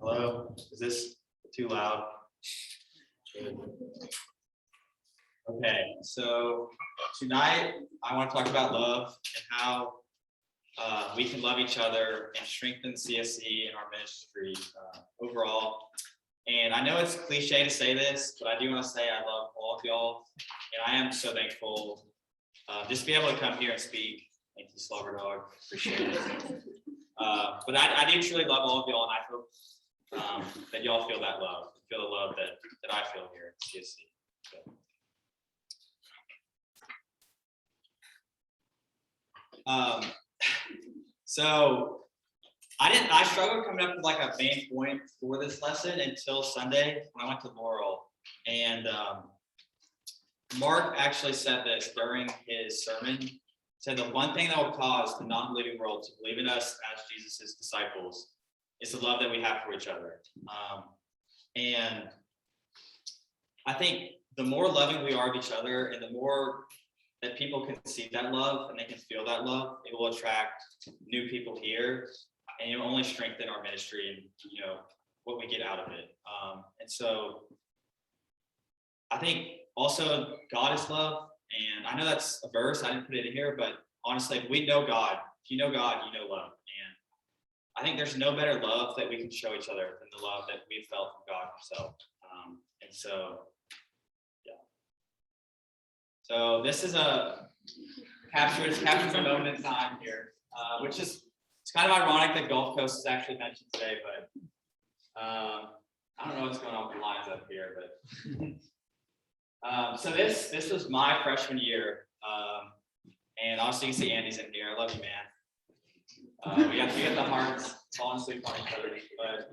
Hello, is this too loud? Good. Okay, so tonight I want to talk about love and how we can love each other and strengthen CSC and our ministry overall. And I know it's cliche to say this, but I do want to say I love all of y'all, and I am so thankful just to be able to come here and speak. Thank you, Slobber Dog. Appreciate it. But I do truly love all of y'all, and I hope that y'all feel that love, feel the love that I feel here at CSC. So I struggled coming up with like a main point for this lesson until Sunday when I went to Laurel, and Mark actually said this during his sermon. Said the one thing that will cause the non-believing world to believe in us as Jesus's disciples is the love that we have for each other. And I think the more loving we are of each other, and the more that people can see that love and they can feel that love, it will attract new people here, and it will only strengthen our ministry and what we get out of it. And so I think also God is love. And I know that's a verse, I didn't put it in here, but honestly, if we know God, if you know God, you know love. And I think there's no better love that we can show each other than the love that we felt from God himself. And so, yeah. So this is captures a moment in time here, which is, it's kind of ironic that Gulf Coast is actually mentioned today, but I don't know what's going on with the lines up here, but so this was my freshman year, and obviously you can see Andy's in here. I love you, man. We got the hearts falling asleep on each other. But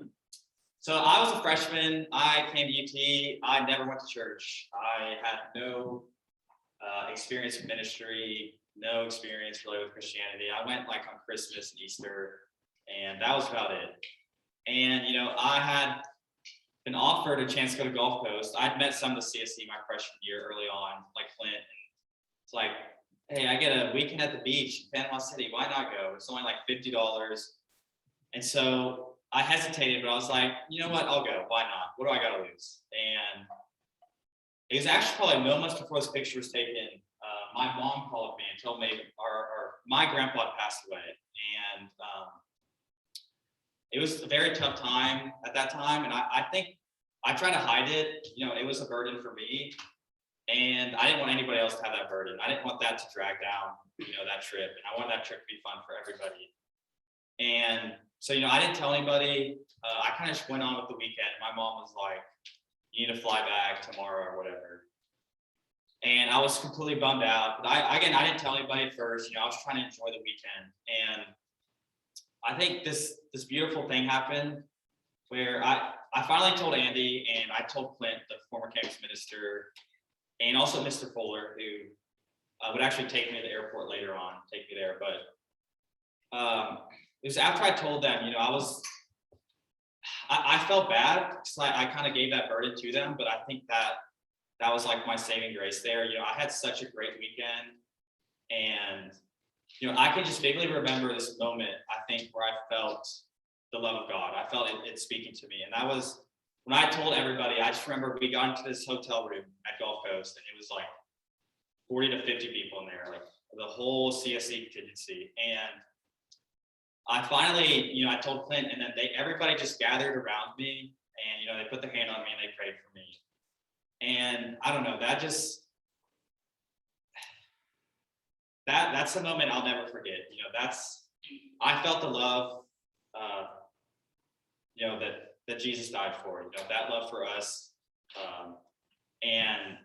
so I was a freshman. I came to UT. I never went to church. I had no experience in ministry, no experience really with Christianity. I went like on Christmas and Easter, and that was about it. And I had been offered a chance to go to Gulf Coast. I'd met some of the CSC my freshman year early on, like Clint. And it's like, hey, I get a weekend at the beach in Panama City. Why not go? It's only like $50. And so I hesitated, but I was like, you know what? I'll go. Why not? What do I got to lose? And it was actually probably moments before this picture was taken. My mom called me and told me my grandpa had passed away. And it was a very tough time at that time, and I think I tried to hide it. It was a burden for me, and I didn't want anybody else to have that burden. I didn't want that to drag down, that trip, and I wanted that trip to be fun for everybody. And so, I didn't tell anybody. I kind of just went on with the weekend. My mom was like, "You need to fly back tomorrow or whatever," and I was completely bummed out. But I didn't tell anybody at first. I was trying to enjoy the weekend, and I think this beautiful thing happened where I finally told Andy, and I told Clint, the former campus minister, and also Mr. Fuller, who would actually take me to the airport later on, take me there. But it was after I told them, I felt bad because I kind of gave that burden to them, but I think that was like my saving grace there. I had such a great weekend, and I can just vaguely remember this moment, I think, where I felt the love of God. I felt it speaking to me. And that was when I told everybody. I just remember we got into this hotel room at Gulf Coast, and it was like 40 to 50 people in there, like the whole CSC contingency. And I finally, I told Clint, and then everybody just gathered around me, and, they put their hand on me and they prayed for me. And I don't know, that's a moment I'll never forget. I felt the love, that Jesus died for. That love for us, and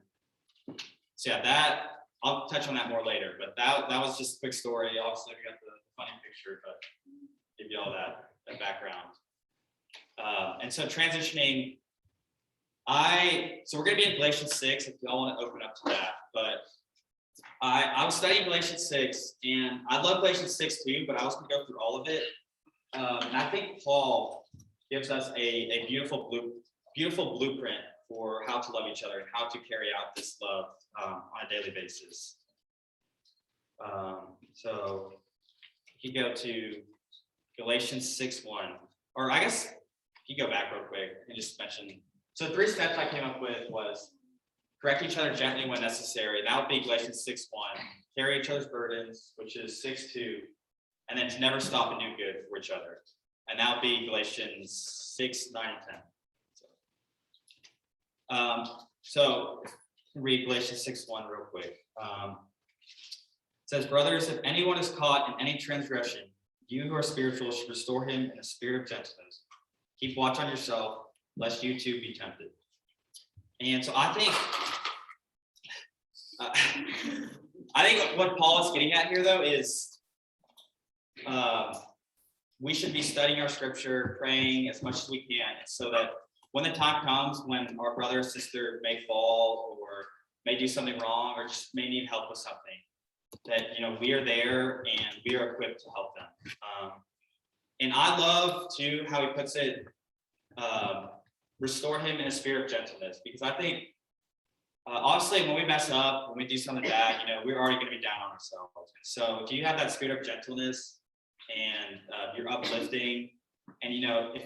so yeah, that I'll touch on that more later. But that was just a quick story. Obviously, we got the funny picture, but give you all that background. And so transitioning, so we're gonna be in Galatians 6 if y'all want to open up to that, but. I was studying Galatians 6, and I love Galatians 6 too, but I was going to go through all of it. And I think Paul gives us a beautiful blueprint for how to love each other and how to carry out this love on a daily basis. So you go to Galatians 6:1, or I guess you go back real quick and just mention. So 3 steps I came up with was correct each other gently when necessary. That would be Galatians 6:1. Carry each other's burdens, which is 6:2. And then to never stop and do good for each other. And that would be Galatians 6:9-10. So read Galatians 6:1 real quick. It says, brothers, if anyone is caught in any transgression, you who are spiritual should restore him in a spirit of gentleness. Keep watch on yourself, lest you too be tempted. And so I think what Paul is getting at here, though, is we should be studying our scripture, praying as much as we can, so that when the time comes when our brother or sister may fall or may do something wrong or just may need help with something, that we are there and we are equipped to help them. And I love too how he puts it, restore him in a spirit of gentleness, because I think obviously when we mess up, when we do something bad, we're already going to be down on ourselves. And so if you have that spirit of gentleness and you're uplifting, and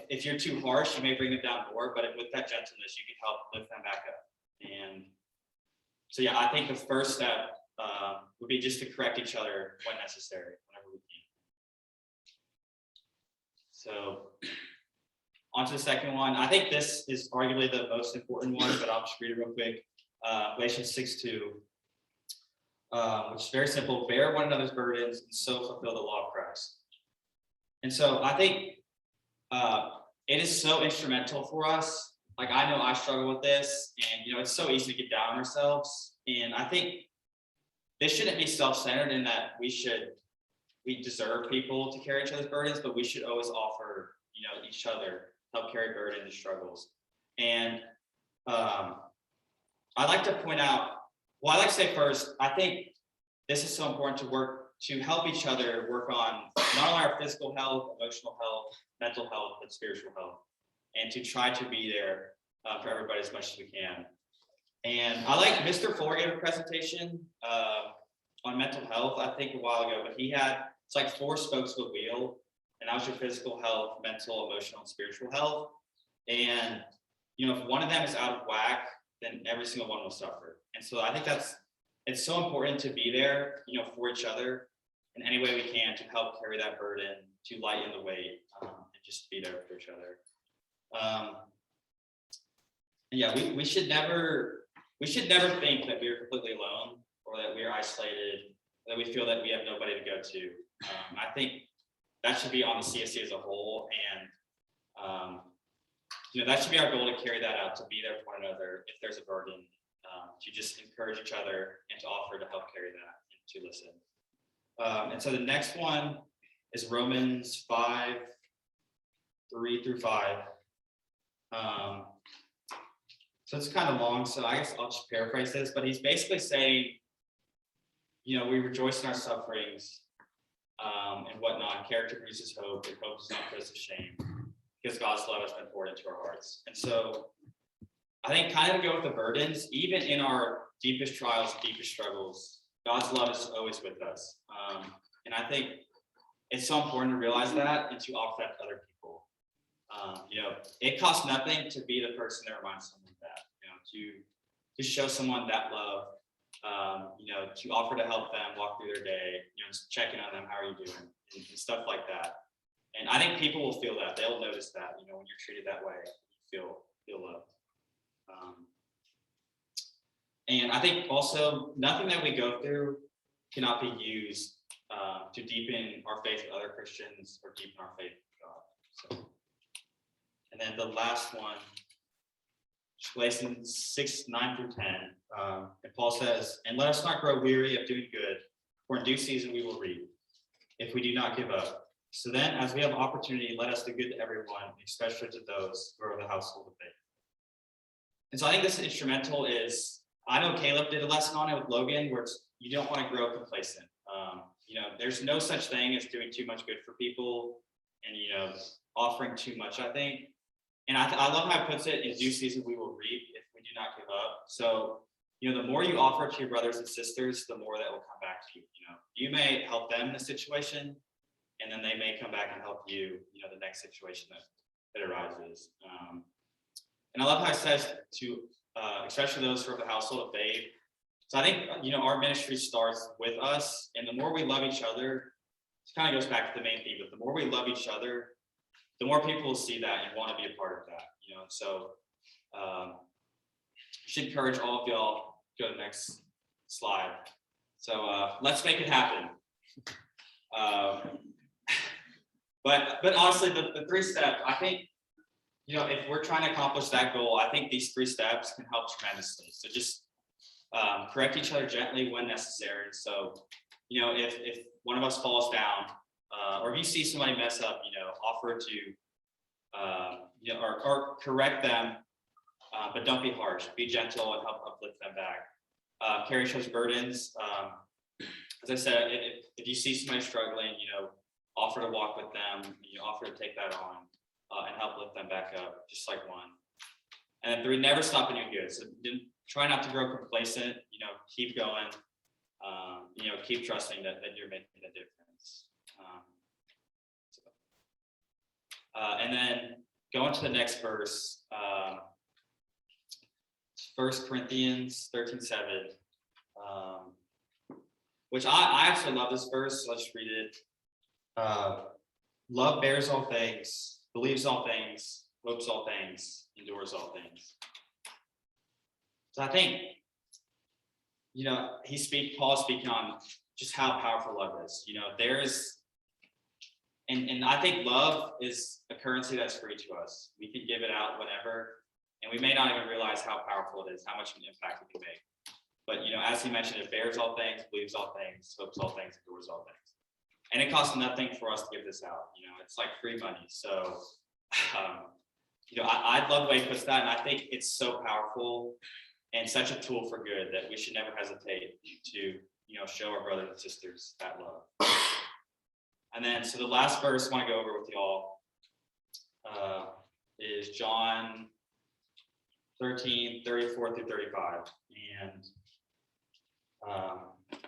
if you're too harsh, you may bring them down more, but with that gentleness, you can help lift them back up. And so yeah, I think the first step would be just to correct each other when necessary, whenever we can. So on to the second one. I think this is arguably the most important one, but I'll just read it real quick. Galatians 6:2, which is very simple. Bear one another's burdens and so fulfill the law of Christ. And so I think it is so instrumental for us. Like, I know I struggle with this, and it's so easy to get down on ourselves. And I think this shouldn't be self-centered in that we deserve people to carry each other's burdens, but we should always offer, each other help carry burdens and struggles. And I'd like to point out, I'd like to say first, I think this is so important to help each other work on not only our physical health, emotional health, mental health, but spiritual health, and to try to be there for everybody as much as we can. And I like Mr. Fuller gave a presentation on mental health, I think a while ago, but it's like 4 spokes of a wheel, and that was your physical health, mental, emotional, and spiritual health. And, if one of them is out of whack, then every single one will suffer. And so I think it's so important to be there, for each other in any way we can to help carry that burden, to lighten the weight, and just be there for each other. Yeah, we should never think that we're completely alone or that we're isolated, that we feel that we have nobody to go to. I think that should be on the CSC as a whole, and that should be our goal, to carry that out, to be there for one another if there's a burden, to just encourage each other and to offer to help carry that and to listen. And so the next one is Romans 5:3-5. So it's kind of long, so I guess I'll just paraphrase this, but he's basically saying, we rejoice in our sufferings and whatnot. Character produces hope, and hope does not put us to shame, because God's love has been poured into our hearts. And so I think kind of to go with the burdens, even in our deepest trials, deepest struggles, God's love is always with us. And I think it's so important to realize that and to offer that to other people. It costs nothing to be the person that reminds someone of that, to show someone that love, to offer to help them walk through their day, just checking on them, how are you doing, and stuff like that. And I think people will feel that. They'll notice that, when you're treated that way, you feel loved. And I think also nothing that we go through cannot be used to deepen our faith with other Christians or deepen our faith with God. So, and then the last one, Galatians 6:9-10. And Paul says, "And let us not grow weary of doing good, for in due season we will reap, if we do not give up. So then, as we have opportunity, let us do good to everyone, especially to those who are of the household of faith." And so I think this instrumental is, I know Caleb did a lesson on it with Logan, where you don't want to grow complacent. There's no such thing as doing too much good for people and, offering too much, I think. And I love how it puts it, in due season we will reap if we do not give up. So, the more you offer to your brothers and sisters, the more that will come back to you. You may help them in a situation, and then they may come back and help you, the next situation that arises. And I love how it says to, especially those who are the household of faith. So I think, our ministry starts with us, and the more we love each other, it kind of goes back to the main theme, but the more we love each other, the more people will see that and want to be a part of that, So should encourage all of y'all, go to the next slide. So let's make it happen. But honestly, the 3 steps, I think, if we're trying to accomplish that goal, I think these 3 steps can help tremendously. So just correct each other gently when necessary. So, if one of us falls down, or if you see somebody mess up, offer to, or correct them, but don't be harsh. Be gentle and help uplift them back. Carry each other's burdens. As I said, if you see somebody struggling, offer to walk with them. Offer to take that on and help lift them back up, just like one. And then 3, never stop doing good. So try not to grow complacent. Keep going. Keep trusting that you're making a difference. And then going to the next verse, 1 Corinthians 13:7, which I actually love this verse. So let's read it. Love bears all things, believes all things, hopes all things, endures all things. So I think, Paul's speaking on just how powerful love is. And I think love is a currency that's free to us. We can give it out whenever, and we may not even realize how powerful it is, how much of an impact it can make. But, as he mentioned, it bears all things, believes all things, hopes all things, endures all things. And it costs nothing for us to give this out. It's like free money. So, I love the way he puts that. And I think it's so powerful and such a tool for good that we should never hesitate to, show our brothers and sisters that love. And then, so the last verse I want to go over with y'all is John 13:34 through 35. And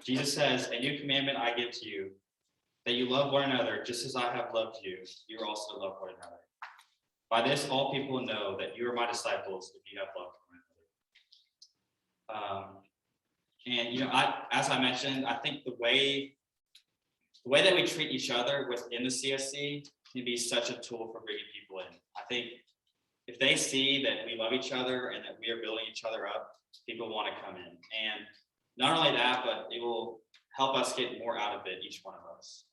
Jesus says, "A new commandment I give to you, that you love one another just as I have loved you. You also love one another. By this, all people know that you are my disciples if you have loved one another." And as I mentioned, I think the way that we treat each other within the CSC can be such a tool for bringing people in. I think if they see that we love each other and that we are building each other up, people want to come in. And not only that, but it will help us get more out of it, each one of us.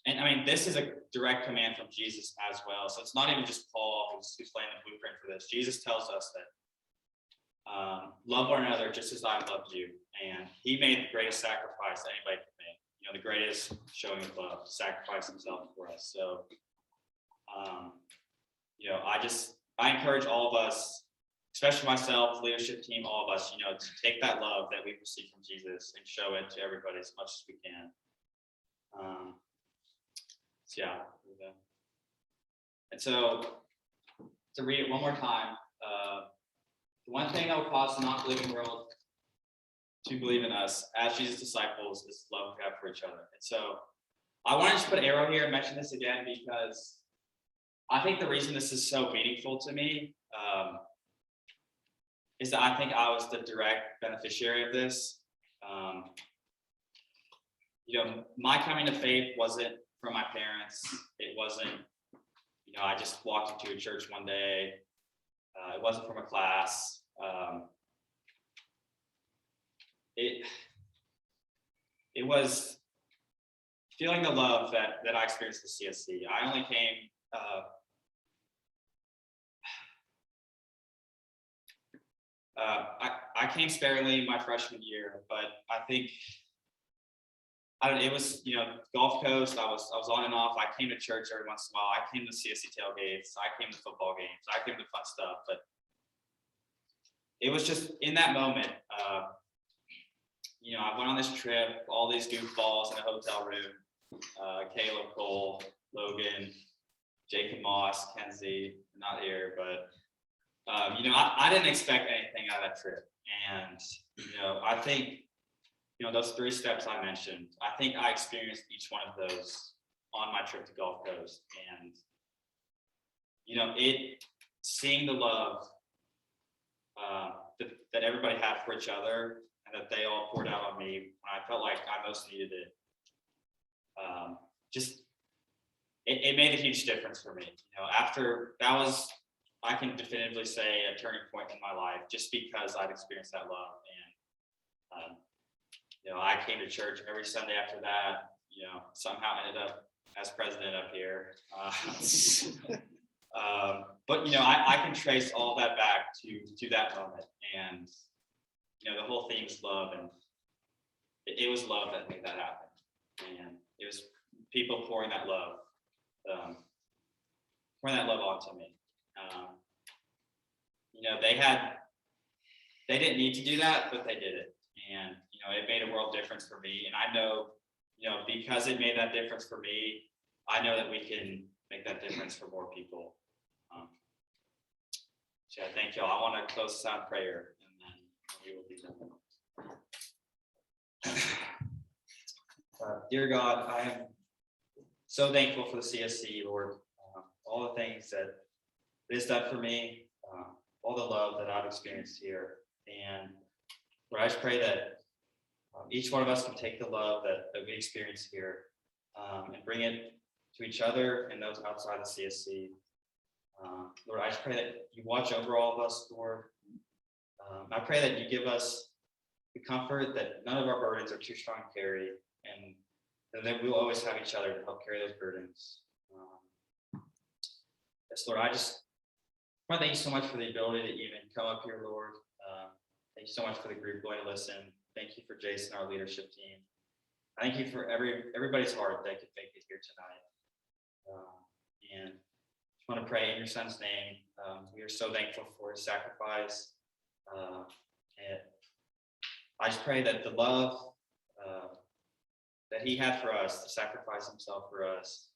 And I mean, this is a direct command from Jesus as well. So it's not even just Paul who's laying the blueprint for this. Jesus tells us that love one another just as I loved you. And he made the greatest sacrifice anybody could make. The greatest showing of love, sacrifice himself for us. So, I encourage all of us, especially myself, the leadership team, all of us, to take that love that we've received from Jesus and show it to everybody as much as we can. And so to read it one more time, the one thing that will cause the non-believing world to believe in us as Jesus' disciples is the love we have for each other. And so I want to just put an arrow here and mention this again because I think the reason this is so meaningful to me is that I think I was the direct beneficiary of this. My coming to faith wasn't from my parents. It wasn't, I just walked into a church one day. It wasn't from a class. It was feeling the love that I experienced at CSC. I only came I came sparingly my freshman year, but I think it was Gulf Coast. I was on and off. I came to church every once in a while. I came to CSC tailgates. I came to football games. I came to fun stuff. But it was just in that moment. I went on this trip. All these goofballs in a hotel room. Caleb, Cole, Logan, Jacob Moss, Kenzie. Not here, but I didn't expect anything out of that trip. And I think those 3 steps I mentioned, I think I experienced each one of those on my trip to Gulf Coast. And seeing the love that everybody had for each other, and that they all poured out on me when I felt like I most needed it. It made a huge difference for me. After that was, I can definitively say, a turning point in my life, just because I'd experienced that love. And I came to church every Sunday after that. Somehow ended up as president up here. But I can trace all that back to that moment, and the whole theme is love, and it was love that made that happen, and it was people pouring that love onto me. They didn't need to do that, but they did it, and it made a world difference for me. And I know, because it made that difference for me, I know that we can make that difference for more people. So thank y'all. I want to close this out in prayer, and then we will be done. Dear God, I am so thankful for the CSC, Lord. All the things that it has done for me, all the love that I've experienced here. And Lord, I just pray that each one of us can take the love that we experience here and bring it to each other and those outside the CSC. Lord, I just pray that you watch over all of us, Lord. I pray that you give us the comfort that none of our burdens are too strong to carry, and that we'll always have each other to help carry those burdens. Yes, Lord, I want to thank you so much for the ability to even come up here, Lord. Thank you so much for the group going to listen. Thank you for Jason, our leadership team. Thank you for everybody's heart that could make it here tonight. And I want to pray in your son's name. We are so thankful for his sacrifice. And I just pray that the love that he had for us, to sacrifice himself for us,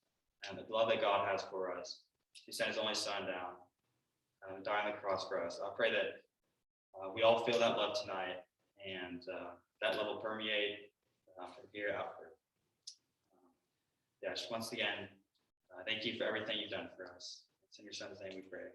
and the love that God has for us, he sent his only son down and die on the cross for us. I pray that we all feel that love tonight, and that love will permeate from here outward. Yes, once again, thank you for everything you've done for us. It's in your son's name we pray.